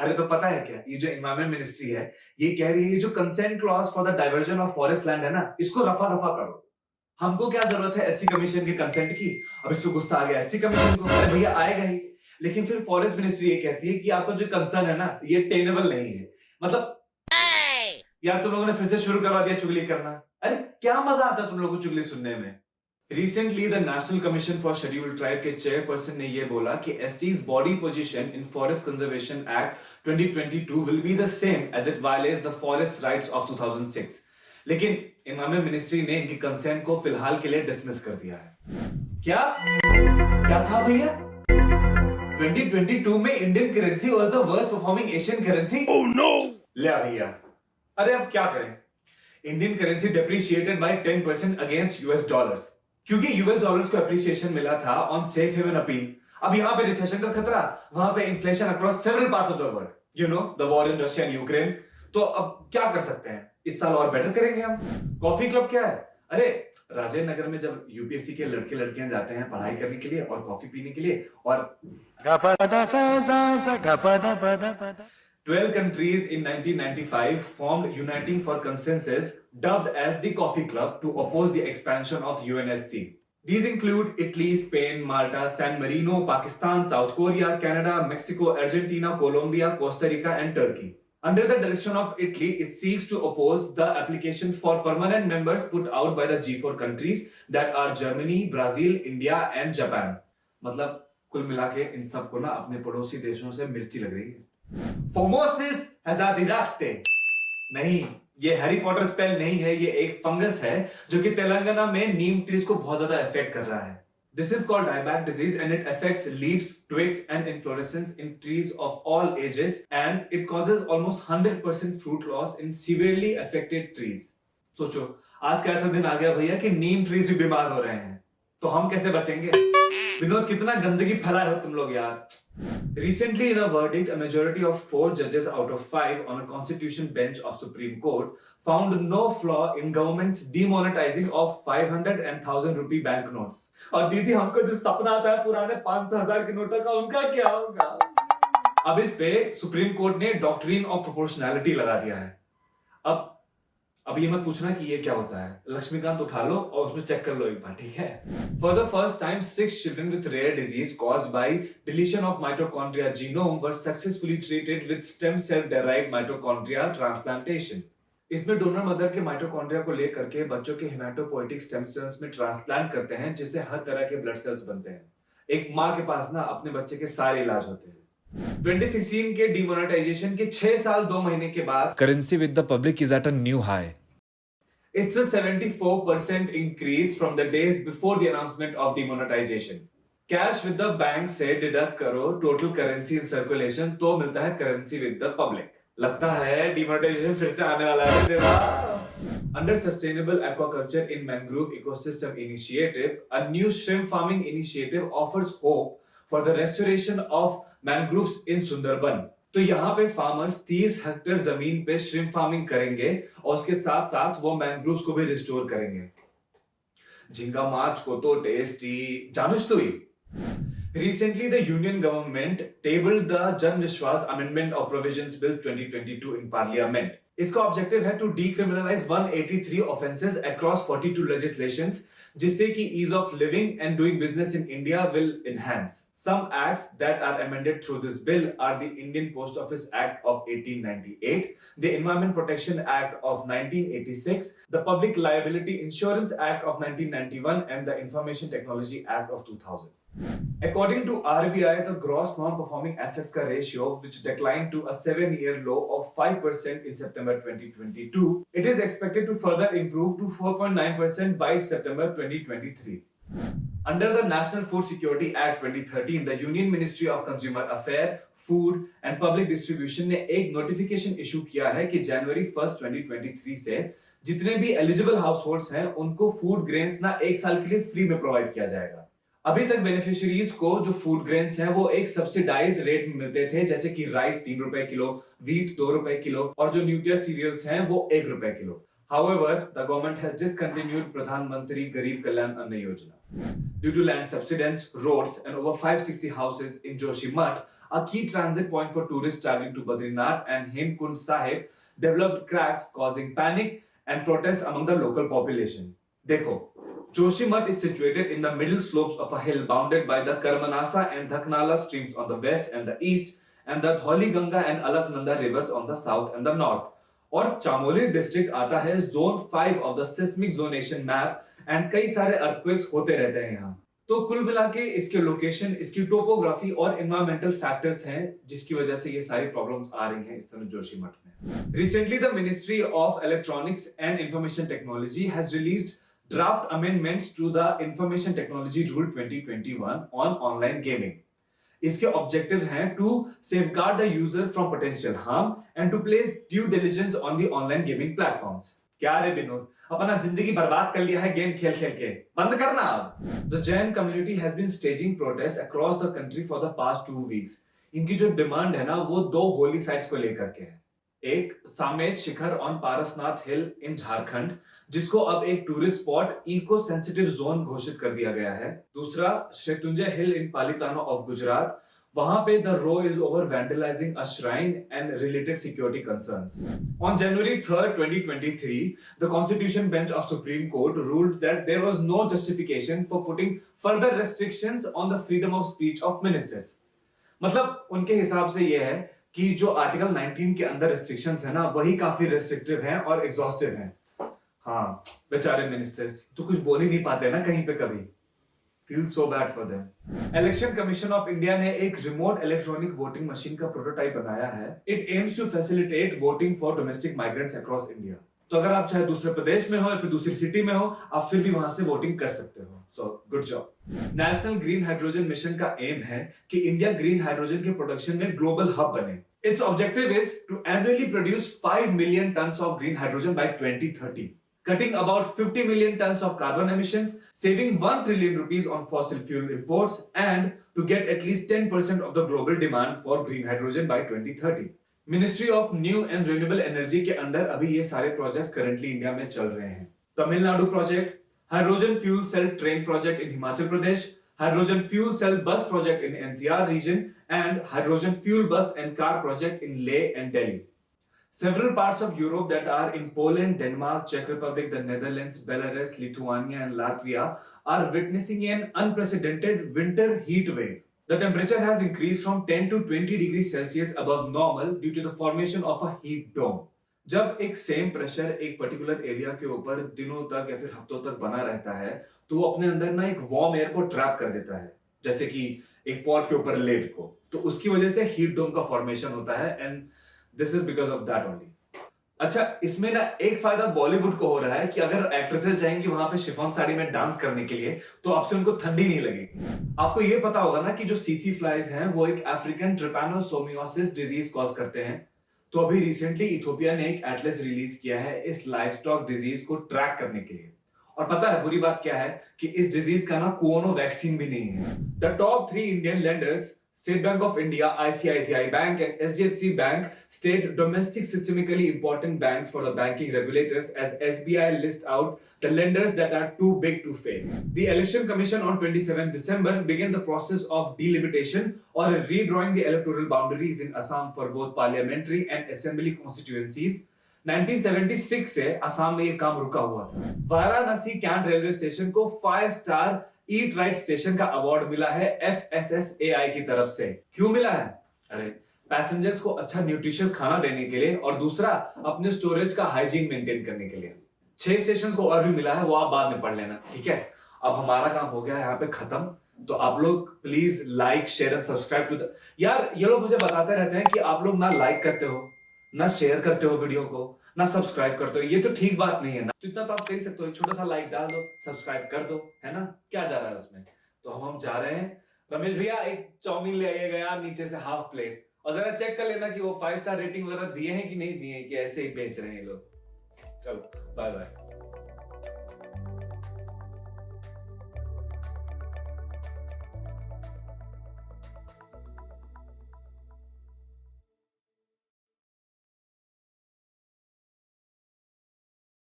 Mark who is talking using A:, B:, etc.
A: अरे तो पता है क्या, ये जो एनवायरमेंट मिनिस्ट्री है, ये कह रही है जो consent clause for the diversion of forest land है ना, इसको रफा दफा करो। हमको क्या जरूरत है एसटी कमीशन के कंसेंट की? अब इस पे गुस्सा आ गया एसटी कमीशन को, अरे भैया आएगा ही। लेकिन फिर फॉरेस्ट मिनिस्ट्री ये कहती है कि आपका जो कंसर्न है ना, ये टेनेबल नहीं है। मतलब यार तुम लोगों ने फिर से शुरू करवा दिया चुगली करना। अरे क्या मजा आता है तुम लोगों को चुगली सुनने में। Recently the National Commission for Scheduled Tribe के चेयरपर्सन ने यह बोला कि STs body position in forest conservation act 2022 will be the same as it violates the forest rights of 2006। लेकिन एनवायरमेंट मिनिस्ट्री ने इनकी कंसेंट को फिलहाल के लिए डिसमिस कर दिया है। क्या क्या था भैया? 2022 में Indian currency was the worst performing Asian currency. Oh no! ले भैया, अरे अब क्या करें? Indian currency depreciated by 10% against US dollars, क्योंकि यूएस डॉलर्स को एप्रिसिएशन मिला था ऑन सेफ हेवन अपील। अब यहाँ पे रिसेशन का खतरा, वहां पे inflation across several parts of the world, you know the war in Russia and Ukraine. तो अब क्या कर सकते हैं? इस साल और बेटर करेंगे हम। कॉफी क्लब क्या है? अरे राजेंद्र नगर में जब यूपीएससी के लड़के लड़कियां जाते हैं पढ़ाई करने के लिए और कॉफी पीने के लिए, और 12 countries in 1995 formed Uniting for Consensus, dubbed as the Coffee Club, to oppose the expansion of UNSC. These include Italy, Spain, Malta, San Marino, Pakistan, South Korea, Canada, Mexico, Argentina, Colombia, Costa Rica, and Turkey. Under the direction of Italy, it seeks to oppose the application for permanent members put out by the G4 countries that are Germany, Brazil, India, and Japan. मतलब कुल मिला के इन सबको ना अपने पड़ोसी देशों से मिर्ची लग रही है। फोमोसिस हेजादिराक्टे नहीं, ये हैरी पॉटर स्पेल नहीं है, ये एक फंगस है जो कि तेलंगाना में नीम ट्रीज को बहुत ज्यादा अफेक्ट कर रहा है। This is called dieback disease and it affects leaves, twigs and inflorescence in trees of all ages and it causes almost 100% fruit loss in severely affected trees. सोचो आज का ऐसा दिन आ गया भैया कि नीम ट्रीज भी बीमार हो रहे हैं, तो हम कैसे बचेंगे? विनोद कितना गंदगी फैलाए हो तुम लोग यार। Recently, in a verdict, a majority of 4 judges out of 5 on a constitution bench of Supreme Court found no flaw in government's demonetizing of 500 and 1000 rupee banknotes. और दीदी हमको जो सपना आता है पुराने 500,000 के नोटों का, उनका क्या होगा? अब इस पे सुप्रीम कोर्ट ने डॉक्ट्रिन ऑफ प्रोपोर्शनैलिटी लगा दिया है। अब ये मत पूछना कि ये क्या होता है, लक्ष्मीकांत उठा लो और उसमें चेक कर लो एक बार, ठीक है? For the first time 6 children with rare disease caused by deletion of mitochondria genome were successfully treated with stem cell derived mitochondria transplantation. इसमें डोनर मदर के माइटोकॉन्ड्रिया को लेकर के बच्चों के हेमाटोपोएटिक स्टेम सेल्स में ट्रांसप्लांट करते हैं, जिससे हर तरह के ब्लड सेल्स बनते हैं। एक माँ के पास ना अपने बच्चे के सारे इलाज होते हैं। 2016 के डिमोनेटाइजेशन के 6 साल 2 महीने के बाद
B: Currency with the public is at a new high.
A: It's a 74% increase from the days before the announcement of demonetization. Cash with the bank से deduct करो total currency in circulation तो मिलता है currency with the public. लगता है demonetization फिर से आने वाला है तेरा। Under Sustainable Aquaculture in Mangrove Ecosystem Initiative, a new shrimp farming initiative offers hope for the restoration of mangroves in Sundarban. तो यहाँ पे फार्मर्स 30 हेक्टेयर जमीन पे श्रिम्प फार्मिंग करेंगे और उसके साथ साथ वो मैंग्रोव्स को भी रिस्टोर करेंगे। झींगा माछ को तो टेस्टी जानुस तो ही। Recently, the Union government tabled the Jan Vishwas Amendment of Provisions Bill 2022 in Parliament. इसका ऑब्जेक्टिव है to decriminalize 183 offences across 42 legislations, जिससे कि ease of living and doing business in India will enhance. Some acts that are amended through this bill are the Indian Post Office Act of 1898, the Environment Protection Act of 1986, the Public Liability Insurance Act of 1991, and the Information Technology Act of 2000. According to RBI, the gross non-performing assets का ratio, which declined to a 7-year low of 5% in September 2022, it is expected to further improve to 4.9% by September 2023. Under the National Food Security Act 2013, the Union Ministry of Consumer Affairs, Food and Public Distribution ने एक notification issue किया है कि January 1st, 2023 से जितने भी eligible households हैं, उनको food grains ना एक साल के लिए free में provide किया जाएगा। अभी तक बेनिफिशियरीज को जो फूड ग्रेन्स हैं वो एक सब्सिडाइज्ड रेट में मिलते थे, जैसे कि राइस 3 रुपए किलो, व्हीट 2 रुपए किलो और जो न्यूट्रिया सीरियल्स हैं वो 1 रुपए kilo. However, the government has discontinued प्रधानमंत्री गरीब कल्याण अन्न योजना. Due to land subsidence, roads and over 560 houses in Joshimath a key transit point for tourists traveling to Badrinath and Hemkund Sahib, developed cracks causing panic and protest among the local population. देखो, Joshimath is situated in the middle slopes of a hill bounded by the Karmanasa and Dhaknala streams on the west and the east, and the Dhauliganga and Alaknanda rivers on the south and the north. और Chamoli district आता है zone 5 of the seismic zonation map and कई सारे earthquakes होते रहते हैं यहाँ. तो कुल मिला के इसके लोकेशन, इसकी टोपोग्राफी और एनवायरमेंटल फैक्टर्स हैं जिसकी वजह से ये सारी प्रॉब्लम्स आ रही हैं इस समय जोशीमठ में. Recently the Ministry of Electronics and Information Technology has released draft amendments to the Information Technology rule 2021 on online gaming. इसके ऑब्जेक्टिव हैं to safeguard the user from potential harm and to place due diligence on the online gaming platforms. क्या रे विनोद, अपना जिंदगी बर्बाद कर लिया है गेम खेल खेल के, बंद करना अब. The Jain community has been staging protest across the country for the past 2 weeks. इनकी जो डिमांड है ना वो 2 होली साइट्स को लेकर के है. एक Sammed Shikhar on Parasnath hill in Jharkhand, जिसको अब एक tourist spot eco sensitive zone घोषित कर दिया गया है. दूसरा Shatrunjay hill in Palitana of Gujarat. वहां पे the row is over vandalising a shrine and related security concerns. On January 3rd, 2023, the Constitution Bench of Supreme Court ruled that there was no justification for putting further restrictions on the freedom of speech of ministers. मतलब उनके हिसाब से ये है कि जो article 19 के अंदर रिस्ट्रिक्शंस है ना वही काफी रेस्ट्रिक्टिव हैं और एग्जॉस्टिव हैं. हाँ, बेचारे मिनिस्टर्स तो कुछ बोल ही नहीं पाते ना कहीं पे कभी. Feel so bad for them. Election Commission of India ने एक रिमोट इलेक्ट्रॉनिक वोटिंग मशीन का प्रोटोटाइप बनाया है. It aims to facilitate voting for domestic migrants across India. तो अगर आप चाहे दूसरे प्रदेश में हो या फिर दूसरी सिटी में हो, आप फिर भी वहां से वोटिंग कर सकते हो. So good job. National green hydrogen mission का एम है कि इंडिया ग्रीन हाइड्रोजन के प्रोडक्शन में ग्लोबल हब बने. Its objective is to annually produce 5 million tons of green hydrogen by 2030, cutting about 50 million tons of carbon emissions, saving 1 trillion rupees on fossil fuel imports, and to get at least 10% of the global demand for green hydrogen by 2030. Ministry of New and Renewable Energy के अंदर अभी ये सारे projects currently India में चल रहे हैं. Tamil Nadu project, hydrogen fuel cell train project in Himachal Pradesh, hydrogen fuel cell bus project in NCR region, and hydrogen fuel bus and car project in Leh and Delhi. Several parts of Europe that are in Poland, Denmark, Czech Republic, the Netherlands, Belarus, Lithuania and Latvia are witnessing an unprecedented winter heat wave. The temperature has increased from 10 to 20 degrees Celsius above normal due to the formation of a heat dome. जब एक same pressure एक particular area के ऊपर दिनों तक या फिर हफ्तों तक बना रहता है तो वो अपने अंदर ना एक वार्म एयर को ट्रैप कर देता है, जैसे कि एक पॉट के ऊपर लेड को. तो उसकी वजह से हीट डोम का फॉर्मेशन होता है and this is because of that only. अच्छा, इसमें ना एक फायदा बॉलीवुड को हो रहा है कि अगर एक्ट्रेसेस जाएंगी वहां पे शिफॉन साड़ी में डांस करने के लिए तो आपसे उनको ठंडी नहीं लगेगी. आपको ये पता होगा ना कि जो सीसी फ्लाइज हैं वो एक अफ्रीकन ट्रिपैनोसोमियोसिस डिजीज कॉज करते हैं. तो अभी रिसेंटली इथियोपिया ने एक एटलस रिलीज किया है इस लाइवस्टॉक डिजीज को ट्रैक करने के लिए. और पता है बुरी बात क्या है कि इस डिजीज का ना कोनो वैक्सीन भी नहीं है. The top 3 Indian lenders, State Bank of India, ICICI Bank and SDFC Bank, stayed domestic systemically important banks for the banking regulators as SBI list out the lenders that are too big to fail. The Election Commission on 27 December began the process of delimitation or redrawing the electoral boundaries in Assam for both parliamentary and assembly constituencies. 1976 से असम में ये काम रुका हुआ था. Varanasi cantt railway station को 5 star eat right station का award मिला है FSSAI की तरफ से. क्यों मिला है? अरे पैसेंजर्स को अच्छा न्यूट्रिशियस खाना देने के लिए और दूसरा अपने स्टोरेज का हाइजीन मेंटेन करने के लिए. 6 स्टेशन को और भी मिला है, वो आप बाद में पढ़ लेना, ठीक है. अब हमारा काम हो गया है यहाँ पे खत्म. तो आप लोग please like share and subscribe to the. यार ये लोग मुझे बताते रहते हैं कि आप लोग ना लाइक करते हो, ना शेयर करते हो वीडियो को, ना सब्सक्राइब करते हो. ये तो ठीक बात नहीं है ना. तो इतना तो आप कर सकते हो, एक छोटा सा लाइक डाल दो, सब्सक्राइब कर दो, है ना. क्या जा रहा है उसमें. तो हम जा रहे हैं. रमेश भैया एक चाउमीन ले आइएगा नीचे से हाफ प्लेट, और जरा चेक कर लेना कि वो 5 स्टार रेटिंग वगैरह दिए हैं कि नहीं दिए हैं, कि ऐसे ही बेच रहे हैं ये लोग. चलो बाय बाय.